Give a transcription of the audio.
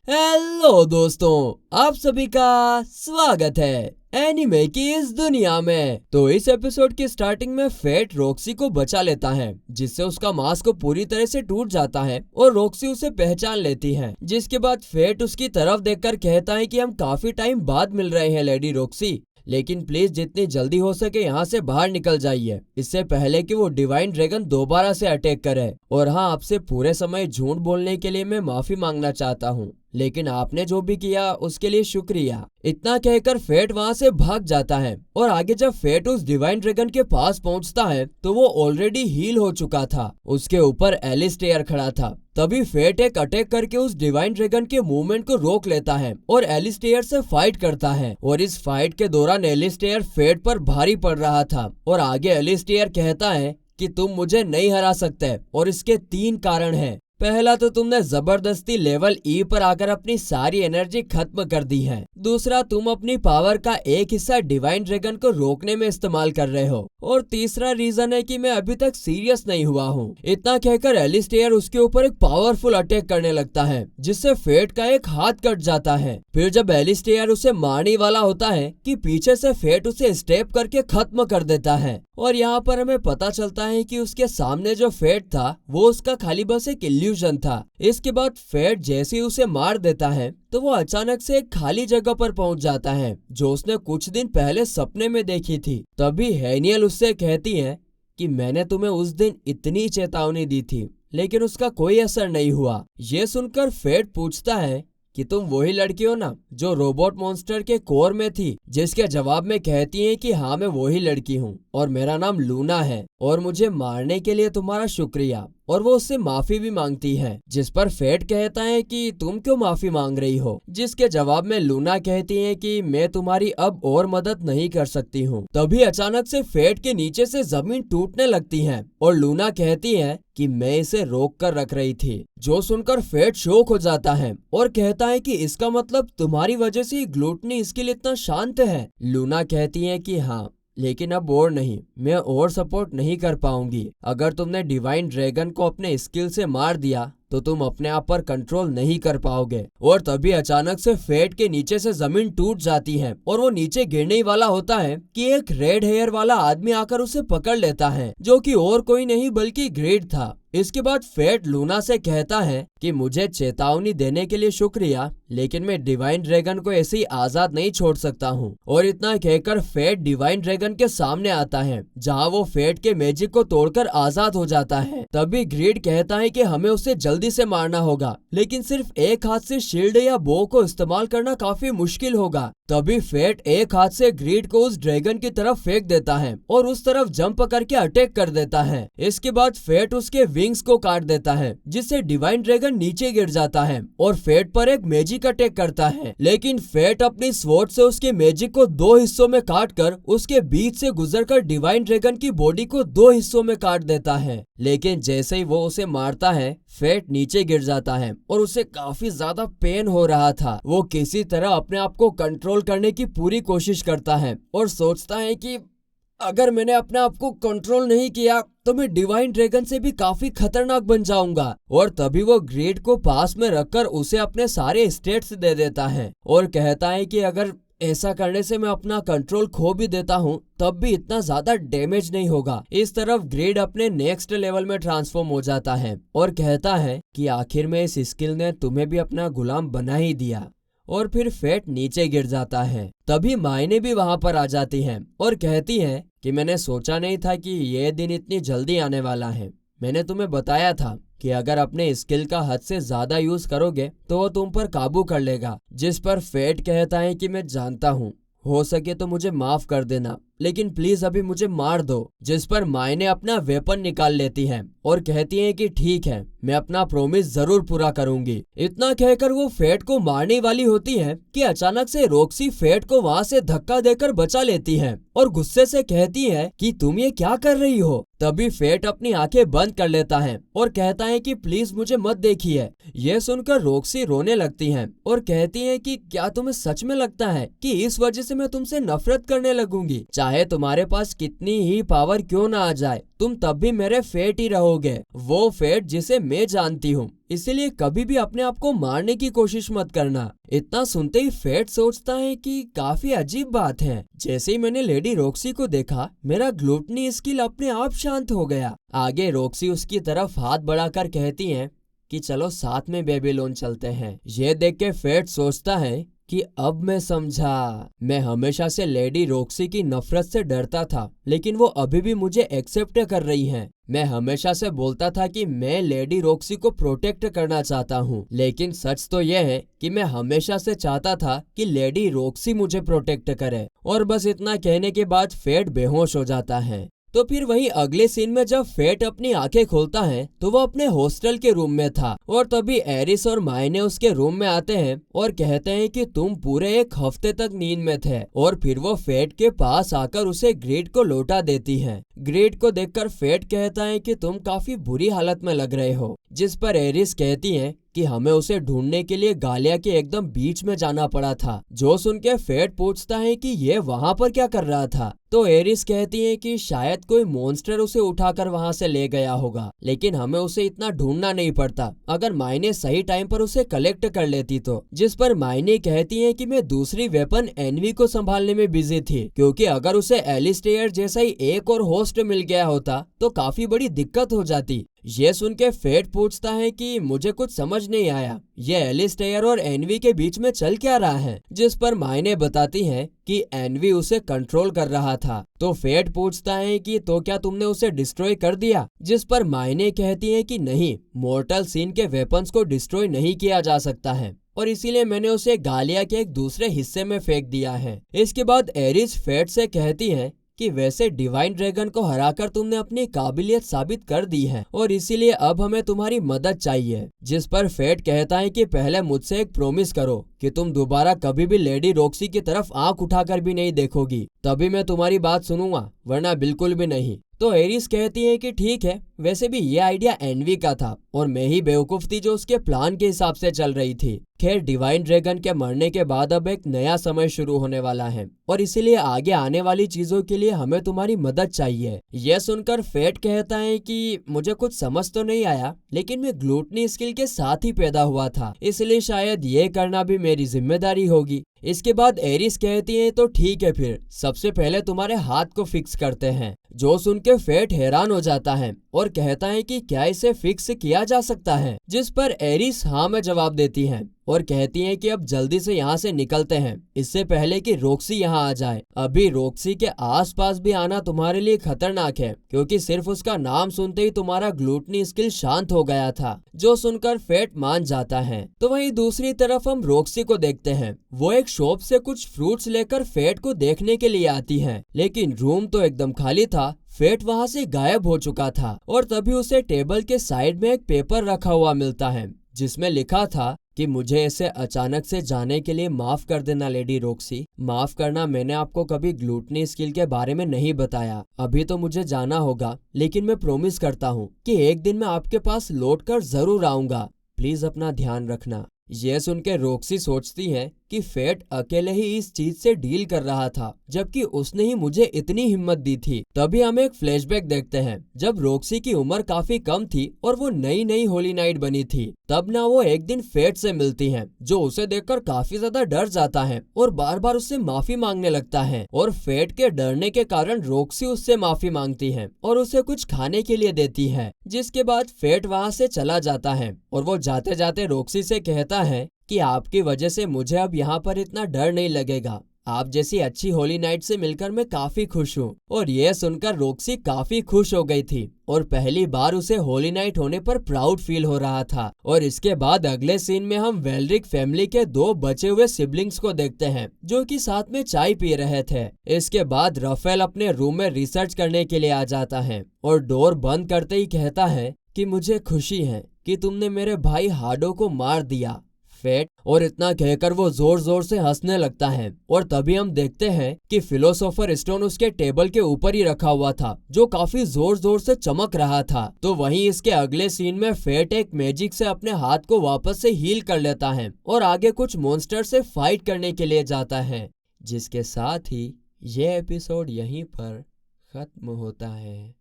Hello दोस्तों, आप सभी का स्वागत है एनिमे की इस दुनिया में। तो इस एपिसोड की स्टार्टिंग में फेट रॉक्सी को बचा लेता है, जिससे उसका मास्क पूरी तरह से टूट जाता है और रॉक्सी उसे पहचान लेती है। जिसके बाद फेट उसकी तरफ देखकर कहता है कि हम काफी टाइम बाद मिल रहे हैं लेडी रॉक्सी, लेकिन प्लीज जितनी जल्दी हो सके यहाँ से बाहर निकल जाइए, इससे पहले कि वो डिवाइन ड्रैगन दोबारा से अटैक करे। और हाँ, आपसे पूरे समय झूठ बोलने के लिए मैं माफी मांगना चाहता हूँ, लेकिन आपने जो भी किया उसके लिए शुक्रिया। इतना कहकर फेट वहाँ से भाग जाता है और आगे जब फेट उस डिवाइन ड्रैगन के पास पहुँचता है तो वो ऑलरेडी हील हो चुका था। उसके ऊपर एलिस्टेयर खड़ा था। तभी फेट एक अटैक करके उस डिवाइन ड्रैगन के मूवमेंट को रोक लेता है और एलिस्टेयर से फाइट करता है। और इस फाइट के दौरान एलिस्टेयर फेट पर भारी पड़ रहा था और आगे एलिस्टेयर कहता है कि तुम मुझे नहीं हरा सकते और इसके 3 कारण हैं। पहला तो तुमने जबरदस्ती लेवल ई पर आकर अपनी सारी एनर्जी खत्म कर दी है। दूसरा, तुम अपनी पावर का एक हिस्सा डिवाइन ड्रैगन को रोकने में इस्तेमाल कर रहे हो। और तीसरा रीजन है कि मैं अभी तक सीरियस नहीं हुआ हूँ। इतना कहकर एलिस्टेयर उसके ऊपर एक पावरफुल अटैक करने लगता है, जिससे फेट का एक हाथ कट जाता है। फिर जब एलिस्टेयर उसे मारने वाला होता है कि पीछे से फेट उसे स्टेप करके खत्म कर देता है। और यहाँ पर हमें पता चलता है कि उसके सामने जो फेट था वो उसका खाली बस एक इल्यूजन था। इसके बाद फेट जैसे ही उसे मार देता है तो वो अचानक से एक खाली जगह पर पहुंच जाता है जो उसने कुछ दिन पहले सपने में देखी थी। तभी हेनियल उससे कहती है कि मैंने तुम्हें उस दिन इतनी चेतावनी दी थी, लेकिन उसका कोई असर नहीं हुआ। ये सुनकर फेट पूछता है कि तुम वही लड़की हो ना जो रोबोट मॉन्स्टर के कोर में थी, जिसके जवाब में कहती है कि हाँ मैं वही लड़की हूँ और मेरा नाम लूना है और मुझे मारने के लिए तुम्हारा शुक्रिया। और वो उससे माफी भी मांगती है, जिस पर फेट कहता है कि तुम क्यों माफी मांग रही हो, जिसके जवाब में लूना कहती है कि मैं तुम्हारी अब और मदद नहीं कर सकती हूँ। तभी अचानक से फेट के नीचे से जमीन टूटने लगती है और लूना कहती है कि मैं इसे रोक कर रख रही थी। जो सुनकर फेट शॉक हो जाता है और कहता है कि इसका मतलब तुम्हारी वजह से ही ग्लूटनी इसके लिए इतना शांत है। लूना कहती है कि हाँ, लेकिन अब और नहीं, मैं और सपोर्ट नहीं कर पाऊंगी। अगर तुमने डिवाइन ड्रैगन को अपने स्किल से मार दिया तो तुम अपने आप पर कंट्रोल नहीं कर पाओगे। और तभी अचानक से फेट के नीचे से जमीन टूट जाती है और वो नीचे गिरने ही वाला होता है कि एक रेड हेयर वाला आदमी आकर उसे पकड़ लेता है, जो कि और कोई नहीं बल्कि ग्रेड था। इसके बाद फेट लूना से कहता है कि मुझे चेतावनी देने के लिए शुक्रिया, लेकिन मैं डिवाइन ड्रैगन को ऐसे ही आजाद नहीं छोड़ सकता हूँ। और इतना कहकर फेट डिवाइन ड्रैगन के सामने आता है, जहाँ वो फेट के मैजिक को तोड़कर आजाद हो जाता है। तभी ग्रीड कहता है कि हमें उसे जल्दी से मारना होगा, लेकिन सिर्फ एक हाथ से शील्ड या बो को इस्तेमाल करना काफी मुश्किल होगा। तभी फेट एक हाथ से ग्रीड को उस ड्रैगन की तरफ फेंक देता है और उस तरफ जंप करके अटैक कर देता है। इसके बाद फेट उसके विंग्स को काट देता है, जिससे डिवाइन ड्रैगन नीचे गिर जाता है और फेट पर एक मैजिक अटैक करता है। लेकिन फेट अपनी स्वॉर्ड से उसके मैजिक को 2 हिस्सों में काटकर उसके बीच से गुजरकर डिवाइन ड्रैगन की बॉडी को 2 हिस्सों में काट देता है। लेकिन जैसे ही वो उसे मारता है, फेट नीचे गिर जाता है और उसे काफी ज्यादा पेन हो रहा था। वो किसी तरह अपने आप को कंट्रोल करने की पूरी कोशिश करता है और सोचता है कि अगर मैंने अपने आप को कंट्रोल नहीं किया तो मैं डिवाइन ड्रैगन से भी काफी खतरनाक बन जाऊंगा। और तभी वो ग्रेड को पास में रखकर उसे अपने सारे स्टेट्स दे देता है और कहता है कि अगर ऐसा करने से मैं अपना कंट्रोल खो भी देता हूँ तब भी इतना ज्यादा डैमेज नहीं होगा। इस तरफ ग्रेड अपने नेक्स्ट लेवल में ट्रांसफॉर्म हो जाता है और कहता है कि आखिर में इस स्किल ने तुम्हें भी अपना गुलाम बना ही दिया। और फिर फेट नीचे गिर जाता है। तभी मायने भी वहां पर आ जाती हैं और कहती हैं कि मैंने सोचा नहीं था कि ये दिन इतनी जल्दी आने वाला है। मैंने तुम्हें बताया था कि अगर अपने स्किल का हद से ज्यादा यूज करोगे तो वो तुम पर काबू कर लेगा। जिस पर फेट कहता है कि मैं जानता हूँ, हो सके तो मुझे माफ कर देना, लेकिन प्लीज अभी मुझे मार दो। जिस पर मायने अपना वेपन निकाल लेती हैं और कहती हैं कि ठीक है, मैं अपना प्रॉमिस जरूर पूरा करूंगी। इतना कहकर वो फेट को मारने वाली होती है कि अचानक से रॉक्सी फेट को वहाँ से धक्का देकर बचा लेती है और गुस्से से कहती है कि तुम ये क्या कर रही हो। तभी फेट अपनी आंखें बंद कर लेता है और कहता है कि प्लीज मुझे मत देखिए। यह सुनकर रॉक्सी रोने लगती है और कहती है कि क्या तुम्हें सच में लगता है कि इस वजह से मैं तुमसे नफरत करने लगूंगी? चाहे तुम्हारे पास कितनी ही पावर क्यों ना आ जाए, तुम तब भी मेरे फेट ही रहोगे, वो फेट जिसे मैं जानती हूँ। इसीलिए कभी भी अपने आप को मारने की कोशिश मत करना। इतना सुनते ही फेट सोचता है कि काफी अजीब बात है। जैसे ही मैंने लेडी रॉक्सी को देखा, मेरा ग्लूटनी स्किल अपने आप शांत हो गया। आगे रॉक्सी उसकी तरफ हाथ बढ़ाकर कहती है कि चलो साथ में बेबीलोन चलते हैं। ये देख के फेट सोचता है कि अब मैं समझा, मैं हमेशा से लेडी रॉक्सी की नफरत से डरता था, लेकिन वो अभी भी मुझे एक्सेप्ट कर रही हैं। मैं हमेशा से बोलता था कि मैं लेडी रॉक्सी को प्रोटेक्ट करना चाहता हूँ, लेकिन सच तो यह है कि मैं हमेशा से चाहता था कि लेडी रॉक्सी मुझे प्रोटेक्ट करे। और बस इतना कहने के बाद फेट बेहोश हो जाता है। तो फिर वही अगले सीन में जब फेट अपनी आंखें खोलता है तो वो अपने हॉस्टल के रूम में था, और तभी एरिस और मायने उसके रूम में आते हैं और कहते हैं कि तुम पूरे एक हफ्ते तक नींद में थे। और फिर वो फेट के पास आकर उसे ग्रिड को लौटा देती हैं। ग्रिड को देखकर फेट कहता है कि तुम काफी बुरी हालत में लग रहे हो, जिस पर एरिस कहती है कि हमें उसे ढूंढने के लिए गालिया के एकदम बीच में जाना पड़ा था। जो सुन के फेट पूछता है कि ये वहां पर क्या कर रहा था, तो एरिस कहती है कि शायद कोई मॉन्स्टर उसे उठाकर वहां से ले गया होगा, लेकिन हमें उसे इतना ढूंढना नहीं पड़ता अगर मायने सही टाइम पर उसे कलेक्ट कर लेती तो। जिस पर मायने कहती है कि मैं दूसरी वेपन एनवी को संभालने में बिजी थी, क्योंकि अगर उसे एलिस्टेयर जैसा ही एक और होस्ट मिल गया होता तो काफी बड़ी दिक्कत हो जाती। ये सुन के फेट पूछता है कि मुझे कुछ समझ नहीं आया, ये एलिस्टेयर और एनवी के बीच में चल क्या रहा है। जिस पर मायने बताती है कि एनवी उसे कंट्रोल कर रहा था। तो फेट पूछता है कि तो क्या तुमने उसे डिस्ट्रॉय कर दिया, जिस पर मायने कहती है कि नहीं, मॉर्टल सीन के वेपन्स को डिस्ट्रॉय नहीं किया जा सकता है, और इसीलिए मैंने उसे गालिया के एक दूसरे हिस्से में फेंक दिया है। इसके बाद एरिस फेट से कहती है कि वैसे डिवाइन ड्रैगन को हराकर तुमने अपनी काबिलियत साबित कर दी है, और इसीलिए अब हमें तुम्हारी मदद चाहिए। जिस पर फेट कहता है कि पहले मुझसे एक प्रॉमिस करो कि तुम दोबारा कभी भी लेडी रॉक्सी की तरफ आंख उठाकर भी नहीं देखोगी, तभी मैं तुम्हारी बात सुनूंगा, वरना बिल्कुल भी नहीं। तो एरिस कहती है कि ठीक है, वैसे भी ये आइडिया एनवी का था और मैं ही बेवकूफ थी जो उसके प्लान के हिसाब से चल रही थी। खैर, डिवाइन ड्रैगन के मरने के बाद अब एक नया समय शुरू होने वाला है, और इसीलिए आगे आने वाली चीजों के लिए हमें तुम्हारी मदद चाहिए। यह सुनकर फेट कहता है कि मुझे कुछ समझ तो नहीं आया, लेकिन मैं ग्लूटनी स्किल के साथ ही पैदा हुआ था, इसलिए शायद ये करना भी मेरी जिम्मेदारी होगी। इसके बाद एरिस कहती है तो ठीक है, फिर सबसे पहले तुम्हारे हाथ को फिक्स करते हैं। जो सुन के फेट हैरान हो जाता है और कहता है कि क्या इसे फिक्स किया जा सकता है, जिस पर एरिस हाँ में जवाब देती है और कहती हैं कि अब जल्दी से यहाँ से निकलते हैं, इससे पहले कि रॉक्सी यहाँ आ जाए। अभी रॉक्सी के आसपास भी आना तुम्हारे लिए खतरनाक है, क्योंकि सिर्फ उसका नाम सुनते ही तुम्हारा ग्लूटनी स्किल शांत हो गया था। जो सुनकर फेट मान जाता है। तो वहीं दूसरी तरफ हम रॉक्सी को देखते हैं। वो एक शॉप से कुछ फ्रूट्स लेकर फेट को देखने के लिए आती है, लेकिन रूम तो एकदम खाली था। फेट वहाँ से गायब हो चुका था, और तभी उसे टेबल के साइड में एक पेपर रखा हुआ मिलता है, जिसमें लिखा था कि मुझे ऐसे अचानक से जाने के लिए माफ कर देना लेडी रॉक्सी। माफ करना, मैंने आपको कभी ग्लूटनी स्किल के बारे में नहीं बताया। अभी तो मुझे जाना होगा, लेकिन मैं प्रॉमिस करता हूँ कि एक दिन मैं आपके पास लौटकर जरूर आऊंगा। प्लीज अपना ध्यान रखना। यह सुन के रॉक्सी सोचती है कि फेट अकेले ही इस चीज से डील कर रहा था, जबकि उसने ही मुझे इतनी हिम्मत दी थी। तभी हम एक फ्लैशबैक देखते हैं जब रॉक्सी की उम्र काफी कम थी और वो नई नई होली नाइट बनी थी। तब ना वो एक दिन फेट से मिलती है, जो उसे देखकर काफी ज्यादा डर जाता है और बार बार उससे माफी मांगने लगता है। और फेट के डरने के कारण रॉक्सी उससे माफी मांगती है और उसे कुछ खाने के लिए देती है। जिसके बाद फेट वहाँ से चला जाता है और वो जाते जाते रॉक्सी से कहता है कि आपकी वजह से मुझे अब यहाँ पर इतना डर नहीं लगेगा। आप जैसी अच्छी होली नाइट से मिलकर मैं काफी खुश हूँ। और यह सुनकर रॉक्सी काफी खुश हो गई थी और पहली बार उसे होली नाइट होने पर प्राउड फील हो रहा था। और इसके बाद अगले सीन में हम वेल्रिक फैमिली के 2 बचे हुए सिबलिंग्स को देखते हैं, जो कि साथ में चाय पी रहे थे। इसके बाद राफेल अपने रूम में रिसर्च करने के लिए आ जाता है और डोर बंद करते ही कहता है कि मुझे खुशी है कि तुमने मेरे भाई हाडो को मार दिया फेट। और इतना कहकर वो जोर जोर से हंसने लगता है। और तभी हम देखते हैं कि फिलोसोफर स्टोन उसके टेबल के ऊपर ही रखा हुआ था, जो काफी जोर जोर से चमक रहा था। तो वहीं इसके अगले सीन में फेट एक मैजिक से अपने हाथ को वापस से हील कर लेता है और आगे कुछ मॉन्स्टर से फाइट करने के लिए जाता है। जिसके साथ ही ये एपिसोड यहीं पर खत्म होता है।